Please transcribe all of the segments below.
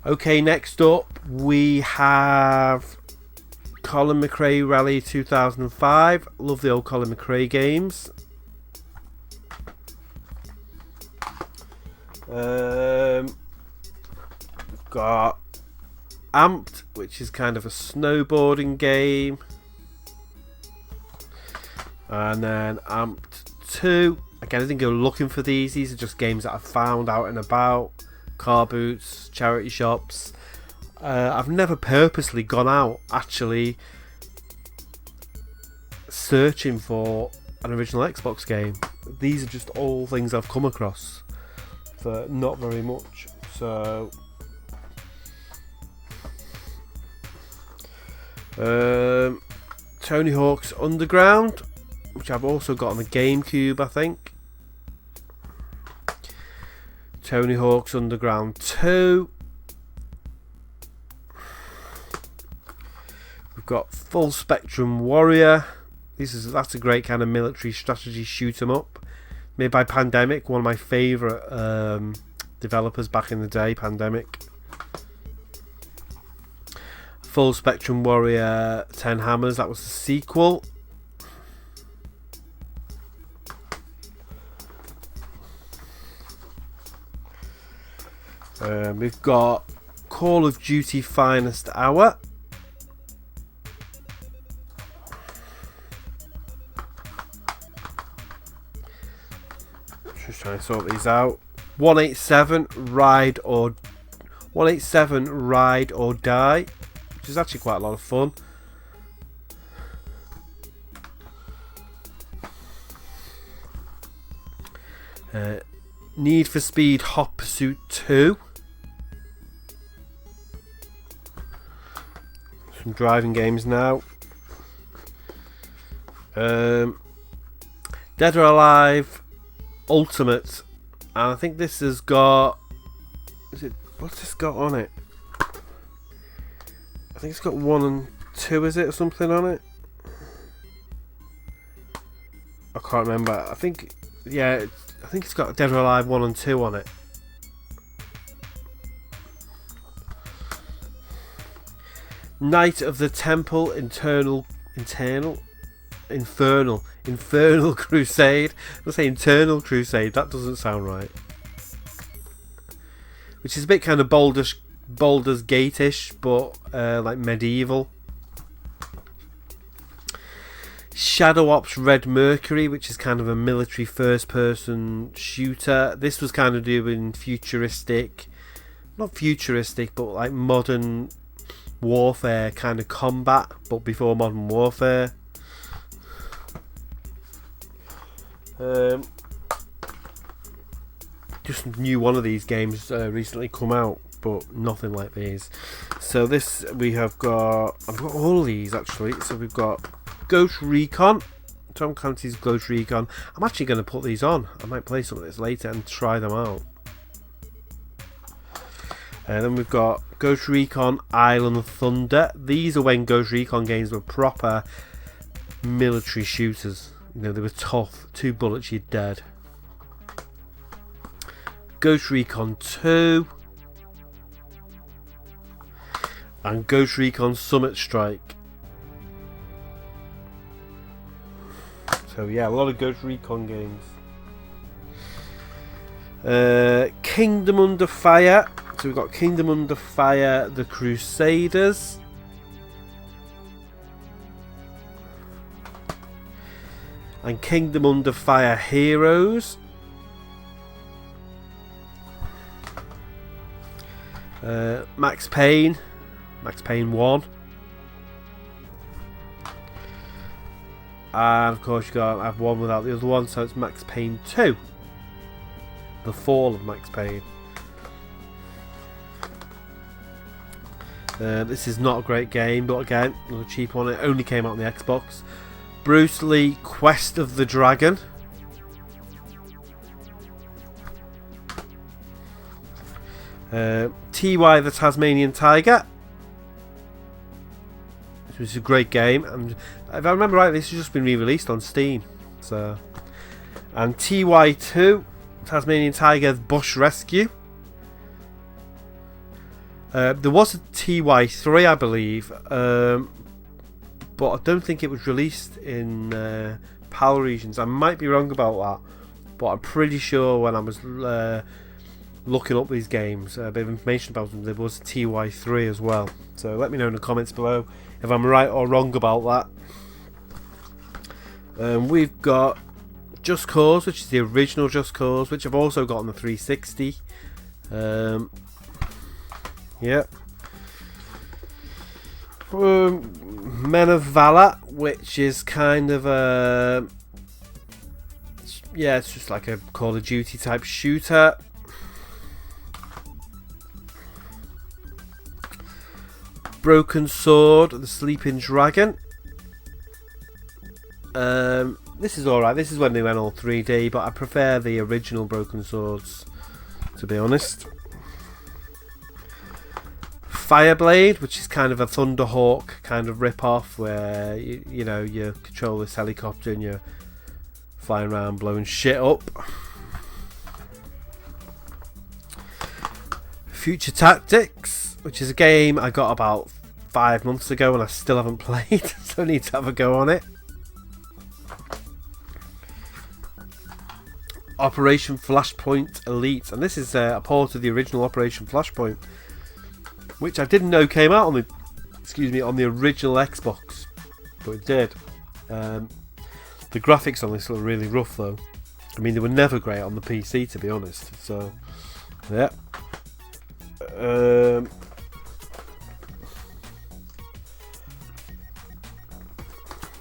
Okay, next up we have Colin McRae Rally 2005. Love the old Colin McRae games. We've got Amped, which is kind of a snowboarding game. And then Amped 2. Again, I didn't go looking for these. These are just games that I found out and about. Car boots, charity shops. I've never purposely gone out actually searching for an original Xbox game. These are just all things I've come across for not very much. So Tony Hawk's Underground, which I've also got on the GameCube, I think. Tony Hawk's Underground 2. We've got Full Spectrum Warrior. That's a great kind of military strategy shoot 'em up. Made by Pandemic, one of my favourite developers back in the day, Pandemic. Full Spectrum Warrior 10 Hammers, that was the sequel. We've got Call of Duty Finest Hour. Just trying to sort these out. 187 Ride or Die, which is actually quite a lot of fun. Need for Speed Hot Pursuit 2. Some driving games now. Dead or Alive Ultimate, and I think this has got, what's this got on it? I think it's got 1 and 2, is it, or something on it? I can't remember. I think it's got Dead or Alive 1 and 2 on it. Night of the Temple Infernal Crusade. I'm saying Internal Crusade, that doesn't sound right. Which is a bit kind of Baldur's Gate-ish, but like medieval. Shadow Ops Red Mercury, which is kind of a military first-person shooter. This was kind of doing not futuristic, but like modern warfare kind of combat, but before Modern Warfare. Just knew one of these games recently come out, but nothing like these. So this I've got all of these actually. So we've got Ghost Recon, Tom Clancy's Ghost Recon. I'm actually going to put these on. I might play some of this later and try them out. And then we've got Ghost Recon Island Thunder. These are when Ghost Recon games were proper military shooters. You know, they were tough. 2 bullets, you're dead. Ghost Recon 2. And Ghost Recon Summit Strike. So yeah, a lot of Ghost Recon games. Kingdom Under Fire. So we've got Kingdom Under Fire, The Crusaders. And Kingdom Under Fire Heroes. Max Payne 1. And of course you can't have one without the other one, so it's Max Payne 2. The Fall of Max Payne. This is not a great game, but again, another cheap one. It only came out on the Xbox. Bruce Lee Quest of the Dragon. TY the Tasmanian Tiger, which is a great game, and if I remember right, this has just been re-released on Steam. So, and TY2 Tasmanian Tiger Bush Rescue. There was a TY3, I believe, but I don't think it was released in PAL regions. I might be wrong about that, but I'm pretty sure when I was looking up these games, a bit of information about them, there was a TY3 as well. So let me know in the comments below if I'm right or wrong about that. We've got Just Cause, which is the original Just Cause, which I've also got on the 360. Yep. Men of Valor, which is kind of a... yeah, it's just like a Call of Duty type shooter. Broken Sword, the Sleeping Dragon. This is alright. This is when they went all 3D, but I prefer the original Broken Swords, to be honest. Fireblade, which is kind of a Thunderhawk kind of rip-off, where you know, you control this helicopter and you're flying around blowing shit up. Future Tactics, which is a game I got about 5 months ago and I still haven't played, so I need to have a go on it. Operation Flashpoint Elite, and this is a port of the original Operation Flashpoint, which I didn't know came out on the, on the original Xbox, but it did. The graphics on this look really rough though. I mean, they were never great on the PC, to be honest. So, yeah.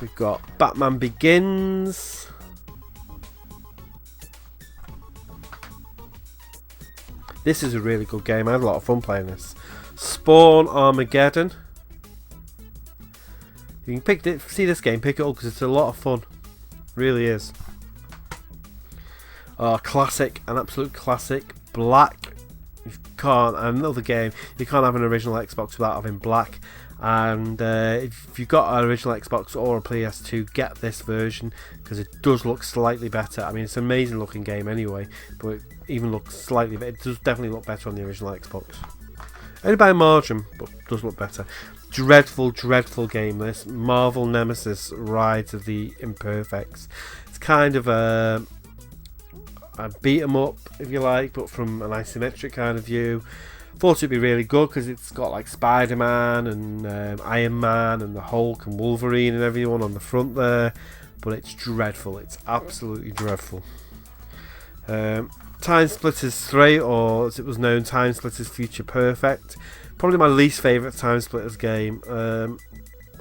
We've got Batman Begins. This is a really good game. I had a lot of fun playing this. Spawn Armageddon. You can see this game, pick it up because it's a lot of fun. Really is. Classic, an absolute classic. Black. You can't, another game. You can't have an original Xbox without having Black. And if you've got an original Xbox or a PS2, get this version because it does look slightly better. I mean, it's an amazing looking game anyway, but it even looks slightly better. It does definitely look better on the original Xbox. Only by a margin, but does look better. Dreadful, dreadful game this. Marvel Nemesis Rise of the Imperfects. It's kind of a beat 'em up, if you like, but from an isometric kind of view. Thought it'd be really good because it's got like Spider-Man and Iron Man and the Hulk and Wolverine and everyone on the front there, but it's dreadful. It's absolutely dreadful. Time Splitters 3, or as it was known, Time Splitters Future Perfect. Probably my least favourite Time Splitters game. I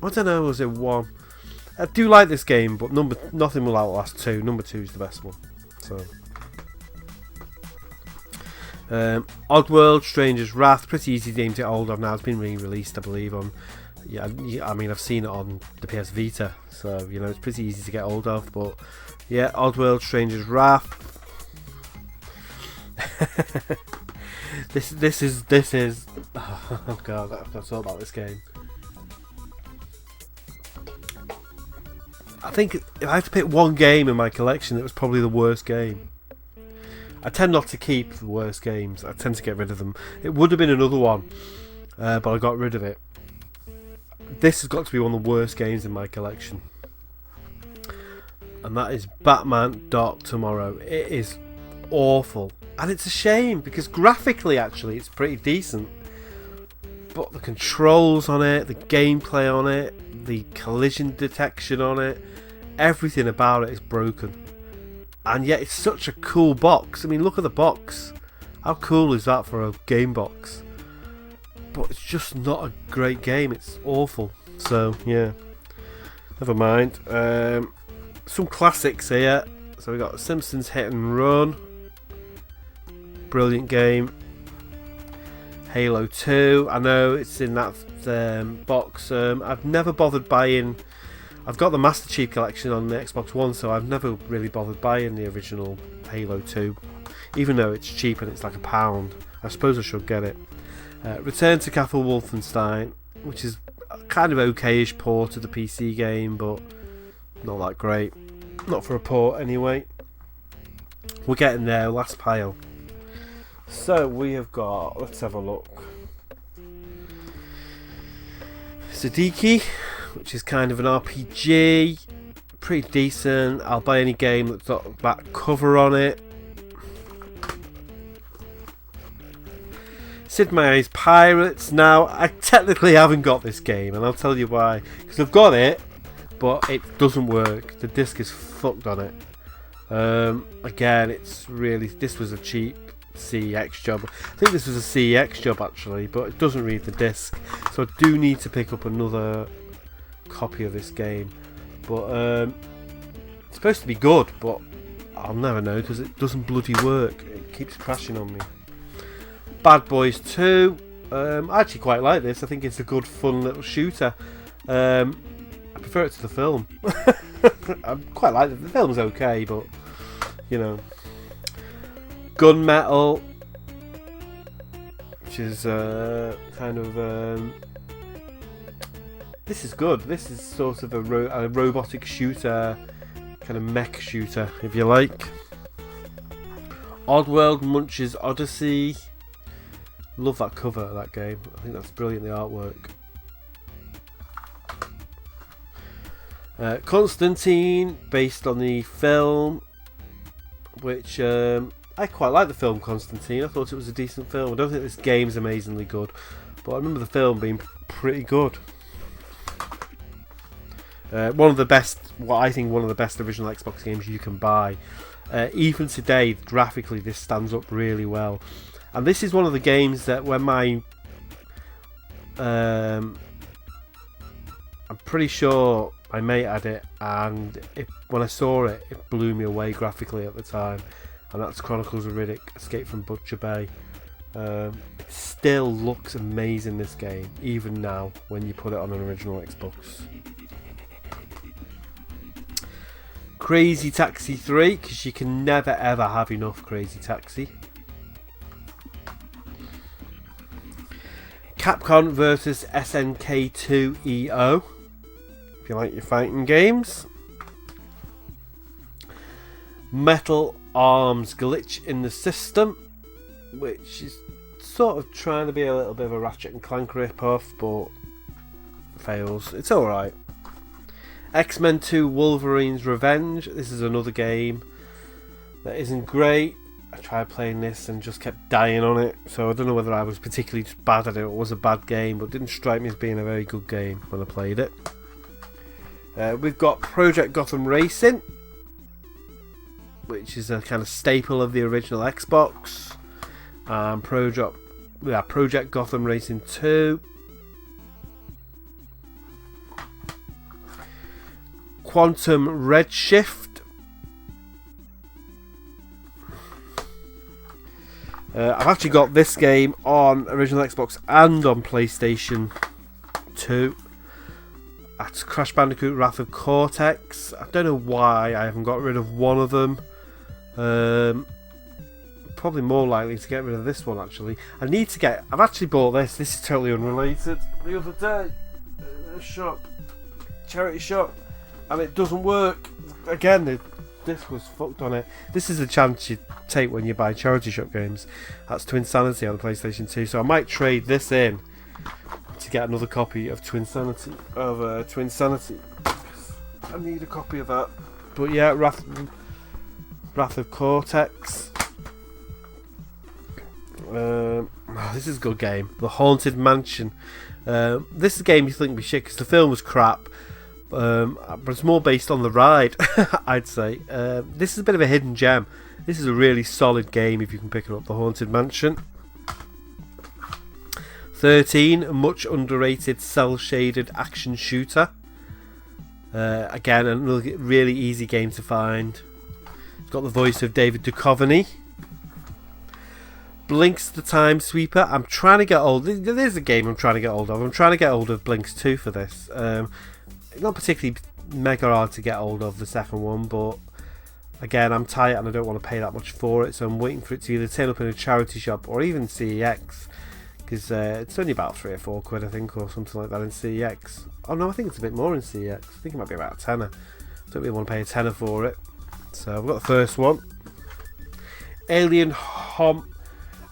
don't know, was it 1? I do like this game, but nothing will outlast 2. Number 2 is the best one. So. Oddworld, Stranger's Wrath, pretty easy game to get hold of now. It's been re-released, I believe, on. Yeah, I mean, I've seen it on the PS Vita, so you know it's pretty easy to get hold of. But yeah, Oddworld, Stranger's Wrath. This is. Oh god, I've got to talk about this game. I think if I had to pick one game in my collection, it was probably the worst game. I tend not to keep the worst games. I tend to get rid of them. It would have been another one, but I got rid of it. This has got to be one of the worst games in my collection, and that is Batman Dark Tomorrow. It is awful, and it's a shame because graphically, actually, it's pretty decent. But the controls on it, the gameplay on it, the collision detection on it, everything about it is broken. And yet it's such a cool box. I mean, look at the box. How cool is that for a game box? But it's just not a great game. It's awful. So, yeah. Never mind. Some classics here. So we got Simpsons Hit and Run. Brilliant game. Halo 2. I know it's in that box. I've never bothered buying... I've got the Master Chief Collection on the Xbox One, so I've never really bothered buying the original Halo 2. Even though it's cheap and it's like £1. I suppose I should get it. Return to Castle Wolfenstein, which is kind of okay-ish port of the PC game, but not that great. Not for a port anyway. We're getting there, last pile. So we have got, let's have a look. Sadiki, which is kind of an RPG, pretty decent. I'll buy any game that's got a back cover on it. Sid Meier's Pirates. Now, I technically haven't got this game, and I'll tell you why. Because I've got it, but it doesn't work. The disc is fucked on it. Again, it's really, this was a cheap CEX job. I think this was a CEX job actually, but it doesn't read the disc, so I do need to pick up another copy of this game. But it's supposed to be good, but I'll never know because it doesn't bloody work. It keeps crashing on me. Bad Boys 2. I actually quite like this. I think it's a good, fun little shooter. I prefer it to the film. I quite like it. The film's okay, but you know. Gunmetal, which is kind of this is good. This is sort of a robotic shooter, kind of mech shooter, if you like. Oddworld Munch's Odyssey. Love that cover of that game. I think that's brilliant, the artwork. Constantine, based on the film, which I quite like the film Constantine. I thought it was a decent film. I don't think this game's amazingly good, but I remember the film being pretty good. One of the best, what I think one of the best original Xbox games you can buy. Even today, graphically, this stands up really well. And this is one of the games that when my I'm pretty sure my mate had it, and when I saw it, it blew me away graphically at the time. And that's Chronicles of Riddick: Escape from Butcher Bay. It still looks amazing, this game, even now when you put it on an original Xbox. Crazy Taxi 3, because you can never ever have enough Crazy Taxi. Capcom vs SNK2 EO, if you like your fighting games. Metal Arms Glitch in the System, which is sort of trying to be a little bit of a Ratchet and Clank rip-off, but fails. It's alright. X-Men 2 Wolverine's Revenge. This is another game that isn't great. I tried playing this and just kept dying on it, so I don't know whether I was particularly just bad at it or it was a bad game, but it didn't strike me as being a very good game when I played it. We've got Project Gotham Racing, which is a kind of staple of the original Xbox. Project Gotham Racing 2. Quantum Redshift. I've actually got this game on original Xbox and on PlayStation 2. That's Crash Bandicoot Wrath of Cortex. I don't know why I haven't got rid of one of them. Probably more likely to get rid of this one actually. I've actually bought this. This is totally unrelated. The other day, a shop, charity shop, and it doesn't work. Again, the disc was fucked on it. This is a chance you take when you buy charity shop games. That's Twinsanity on the PlayStation 2. So I might trade this in to get another copy of Twinsanity. I need a copy of that. But yeah, Wrath of Cortex. This is a good game. The Haunted Mansion. This is a game you think would be shit because the film was crap. But it's more based on the ride, I'd say. This is a bit of a hidden gem. This is a really solid game if you can pick it up. The Haunted Mansion. 13, a much underrated cel-shaded action shooter. Again, another really easy game to find. It's got the voice of David Duchovny. Blinks the Time Sweeper. I'm trying to get hold. There's a game I'm trying to get hold of. I'm trying to get hold of Blinks 2 for this. Not particularly mega hard to get hold of the second one, but again, I'm tight and I don't want to pay that much for it, so I'm waiting for it to either turn up in a charity shop or even CEX, because it's only about 3 or 4 quid I think, or something like that in CEX. Oh no, I think it's a bit more in CEX. I think it might be about a tenner. Don't really want to pay a tenner for it. So I've got the first one. I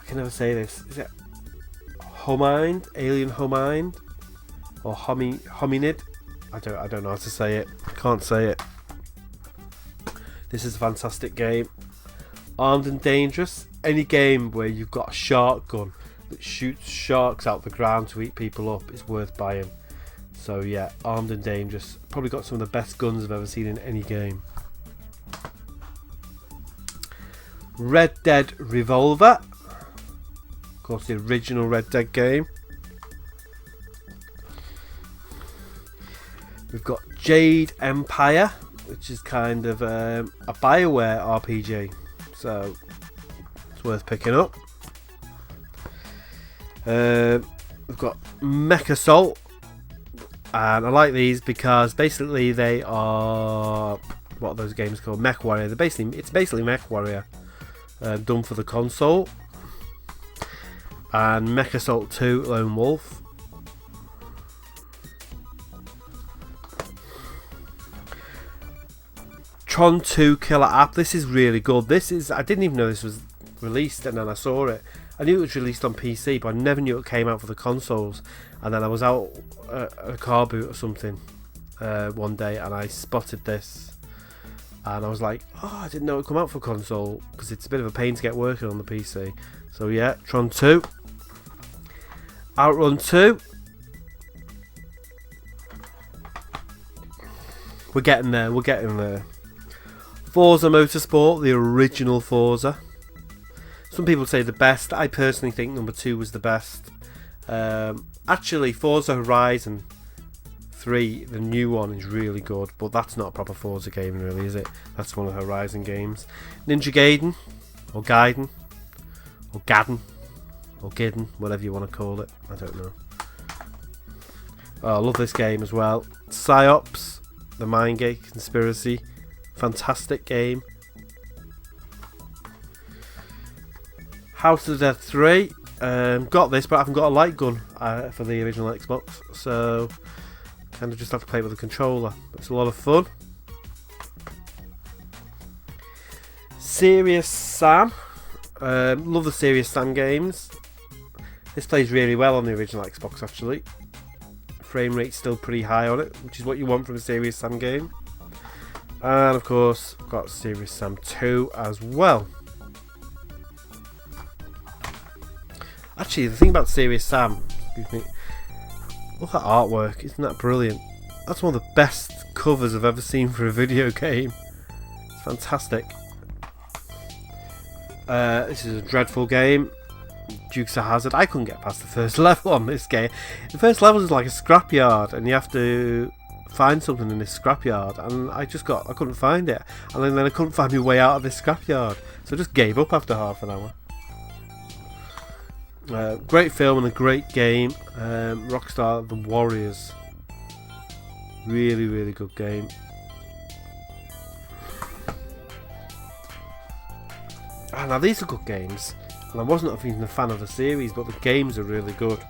can never say this. Is it Homind? Alien Homind? or hominid. I don't know how to say it. Can't say it. This is a fantastic game. Armed and Dangerous. Any game where you've got a shark gun that shoots sharks out the ground to eat people up is worth buying. So yeah, Armed and Dangerous. Probably got some of the best guns I've ever seen in any game. Red Dead Revolver. Of course, the original Red Dead game. We've got Jade Empire, which is kind of a BioWare RPG. So it's worth picking up. We've got Mech Assault. And I like these because basically they are, what are those games called? Mech Warrior. It's basically Mech Warrior done for the console. And Mech Assault 2 Lone Wolf. Tron 2 Killer App. This is really good. I didn't even know this was released, and then I saw it. I knew it was released on PC, but I never knew it came out for the consoles. And then I was out at a car boot or something one day, and I spotted this, and I was like, oh, I didn't know it come out for console, because it's a bit of a pain to get working on the PC. So yeah, Tron 2. Outrun 2. We're getting there. Forza Motorsport, the original Forza. Some people say the best. I personally think number 2 was the best. Actually, Forza Horizon 3, the new one, is really good, but that's not a proper Forza game, really, is it? That's one of the Horizon games. Ninja Gaiden, or Gaiden, or Gaiden, or Gidden, whatever you want to call it. I don't know. Oh, I love this game as well. Psyops, the Mindgate Conspiracy. Fantastic game. House of Death 3. Got this, but I haven't got a light gun for the original Xbox, so kind of just have to play with the controller. But it's a lot of fun. Serious Sam. Love the Serious Sam games. This plays really well on the original Xbox, actually. Frame rate's still pretty high on it, which is what you want from a Serious Sam game. And of course, got Serious Sam 2 as well. Actually, the thing about Serious Sam, excuse me, look at artwork, isn't that brilliant? That's one of the best covers I've ever seen for a video game. It's fantastic. This is a dreadful game. Dukes of Hazzard. I couldn't get past the first level on this game. The first level is like a scrapyard, and you have to find something in this scrapyard, and I couldn't find it, and then I couldn't find my way out of this scrapyard, so I just gave up after half an hour. Great film and a great game. Rockstar The Warriors. Really, really good game. Now these are good games, and I wasn't even a fan of the series, but the games are really good.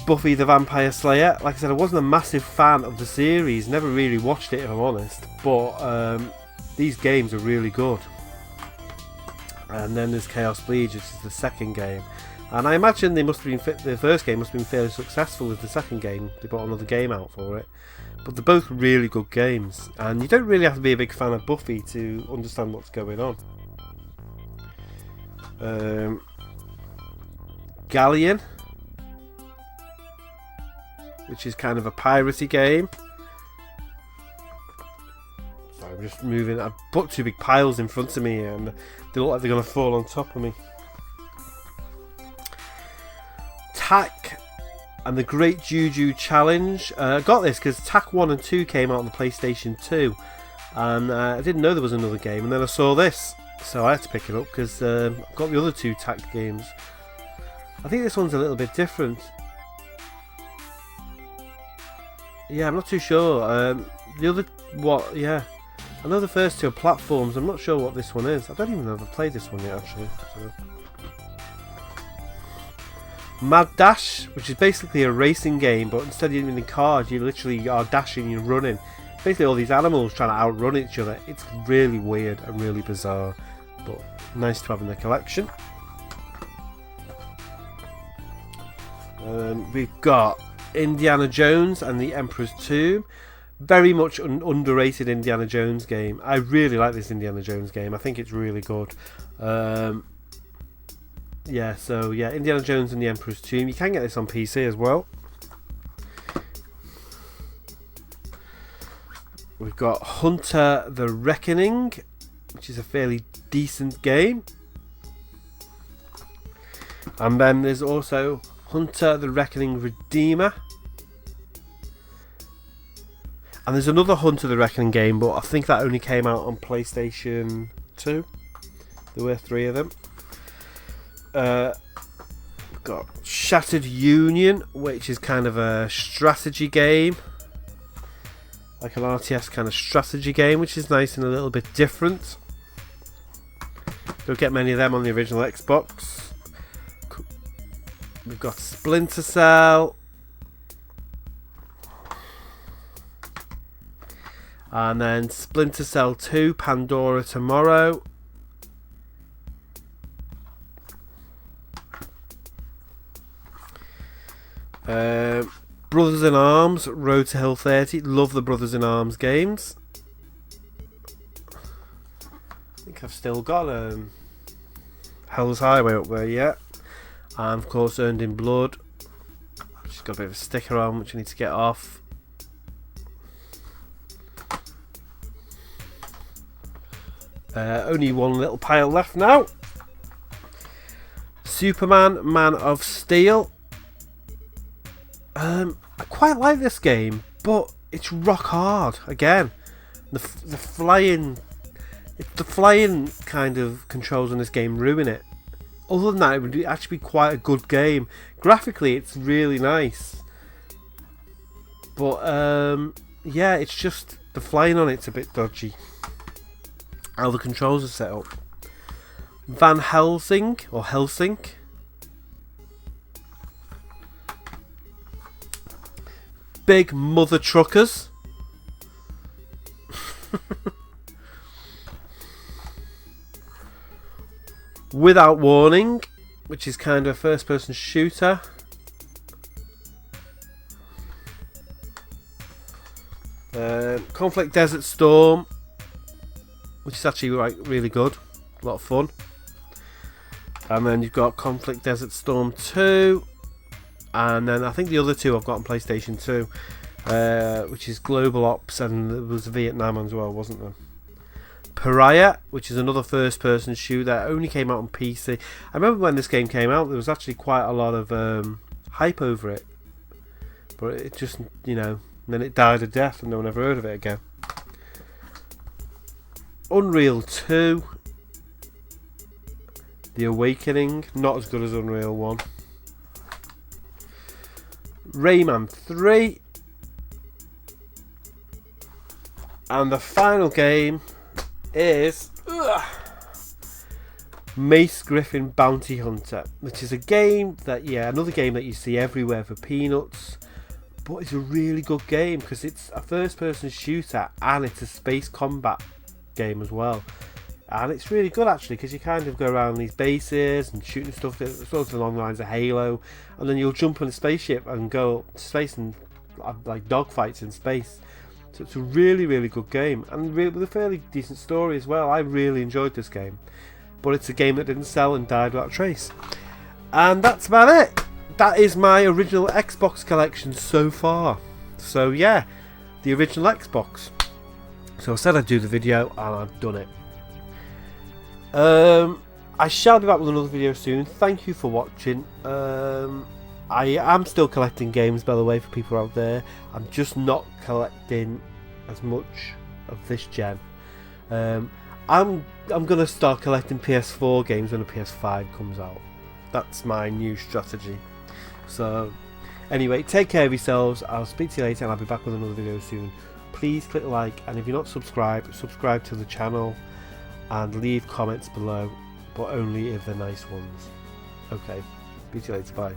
Buffy the Vampire Slayer. Like I said, I wasn't a massive fan of the series, never really watched it if I'm honest, but these games are really good. And then there's Chaos Bleed, which is the second game, and I imagine the first game must have been fairly successful with the second game. They brought another game out for it, but they're both really good games, and you don't really have to be a big fan of Buffy to understand what's going on. Galleon, which is kind of a piratey game. I'm just moving. I've put two big piles in front of me, and they look like they're going to fall on top of me. Tak and the Great Juju Challenge. I got this because Tak 1 and 2 came out on the PlayStation 2, and I didn't know there was another game, and then I saw this, so I had to pick it up because I've got the other two Tak games. I think this one's a little bit different. Yeah, I'm not too sure. The other, yeah. I know the first two are platforms. I'm not sure what this one is. I don't even know if I've played this one yet, actually. So. Mad Dash, which is basically a racing game, but instead of using cars, you literally are dashing and running. Basically all these animals trying to outrun each other. It's really weird and really bizarre, but nice to have in the collection. We've got Indiana Jones and the Emperor's Tomb. Very much an underrated Indiana Jones game. I really like this Indiana Jones game. I think it's really good. Yeah, so yeah, Indiana Jones and the Emperor's Tomb. You can get this on PC as well. We've got Hunter the Reckoning, which is a fairly decent game. And then there's also Hunter the Reckoning Redeemer. And there's another Hunter the Reckoning game, but I think that only came out on PlayStation 2. There were 3 of them. We've got Shattered Union, which is kind of a strategy game. Like an RTS kind of strategy game, which is nice and a little bit different. Don't get many of them on the original Xbox. We've got Splinter Cell. And then Splinter Cell 2, Pandora Tomorrow. Brothers in Arms, Road to Hill 30. Love the Brothers in Arms games. I think I've still got Hell's Highway up there yet. And of course Earned in Blood. Just got a bit of a sticker on which I need to get off. Only one little pile left now. Superman, Man of Steel. I quite like this game, but it's rock hard again. The flying kind of controls in this game ruin it. Other than that, it would actually be quite a good game. Graphically, it's really nice, but yeah, it's just the flying on it's a bit dodgy. How the controls are set up. Van Helsing or Helsing. Big Mother Truckers. Without Warning, which is kind of a first-person shooter. Conflict Desert Storm, which is actually really good, a lot of fun. And then you've got Conflict Desert Storm 2. And then I think the other 2 I've got on PlayStation 2, which is Global Ops, and there was Vietnam as well, wasn't there? Pariah, which is another first-person shooter, only came out on PC. I remember when this game came out, there was actually quite a lot of hype over it, but it just, you know, then it died a death, and no one ever heard of it again. Unreal 2, The Awakening, not as good as Unreal 1. Rayman 3, and the final game is Mace Griffin Bounty Hunter, which is a game that, yeah, another game that you see everywhere for peanuts, but it's a really good game because it's a first-person shooter and it's a space combat game as well. And it's really good actually because you kind of go around these bases and shooting stuff sort of along the lines of Halo, and then you'll jump on a spaceship and go to space and like dogfights in space. So it's a really, really good game, and with a fairly decent story as well. I really enjoyed this game, but it's a game that didn't sell and died without a trace. And that's about it. That is my original Xbox collection so far. So yeah, the original Xbox. So I said I'd do the video and I've done it. I shall be back with another video soon. Thank you for watching. I am still collecting games, by the way, for people out there. I'm just not collecting as much of this gen. I'm gonna start collecting PS4 games when the PS5 comes out. That's my new strategy. So anyway, take care of yourselves. I'll speak to you later, and I'll be back with another video soon. Please click like, and if you're not subscribed, subscribe to the channel and leave comments below, but only if they're nice ones. Okay, speak to you later, bye.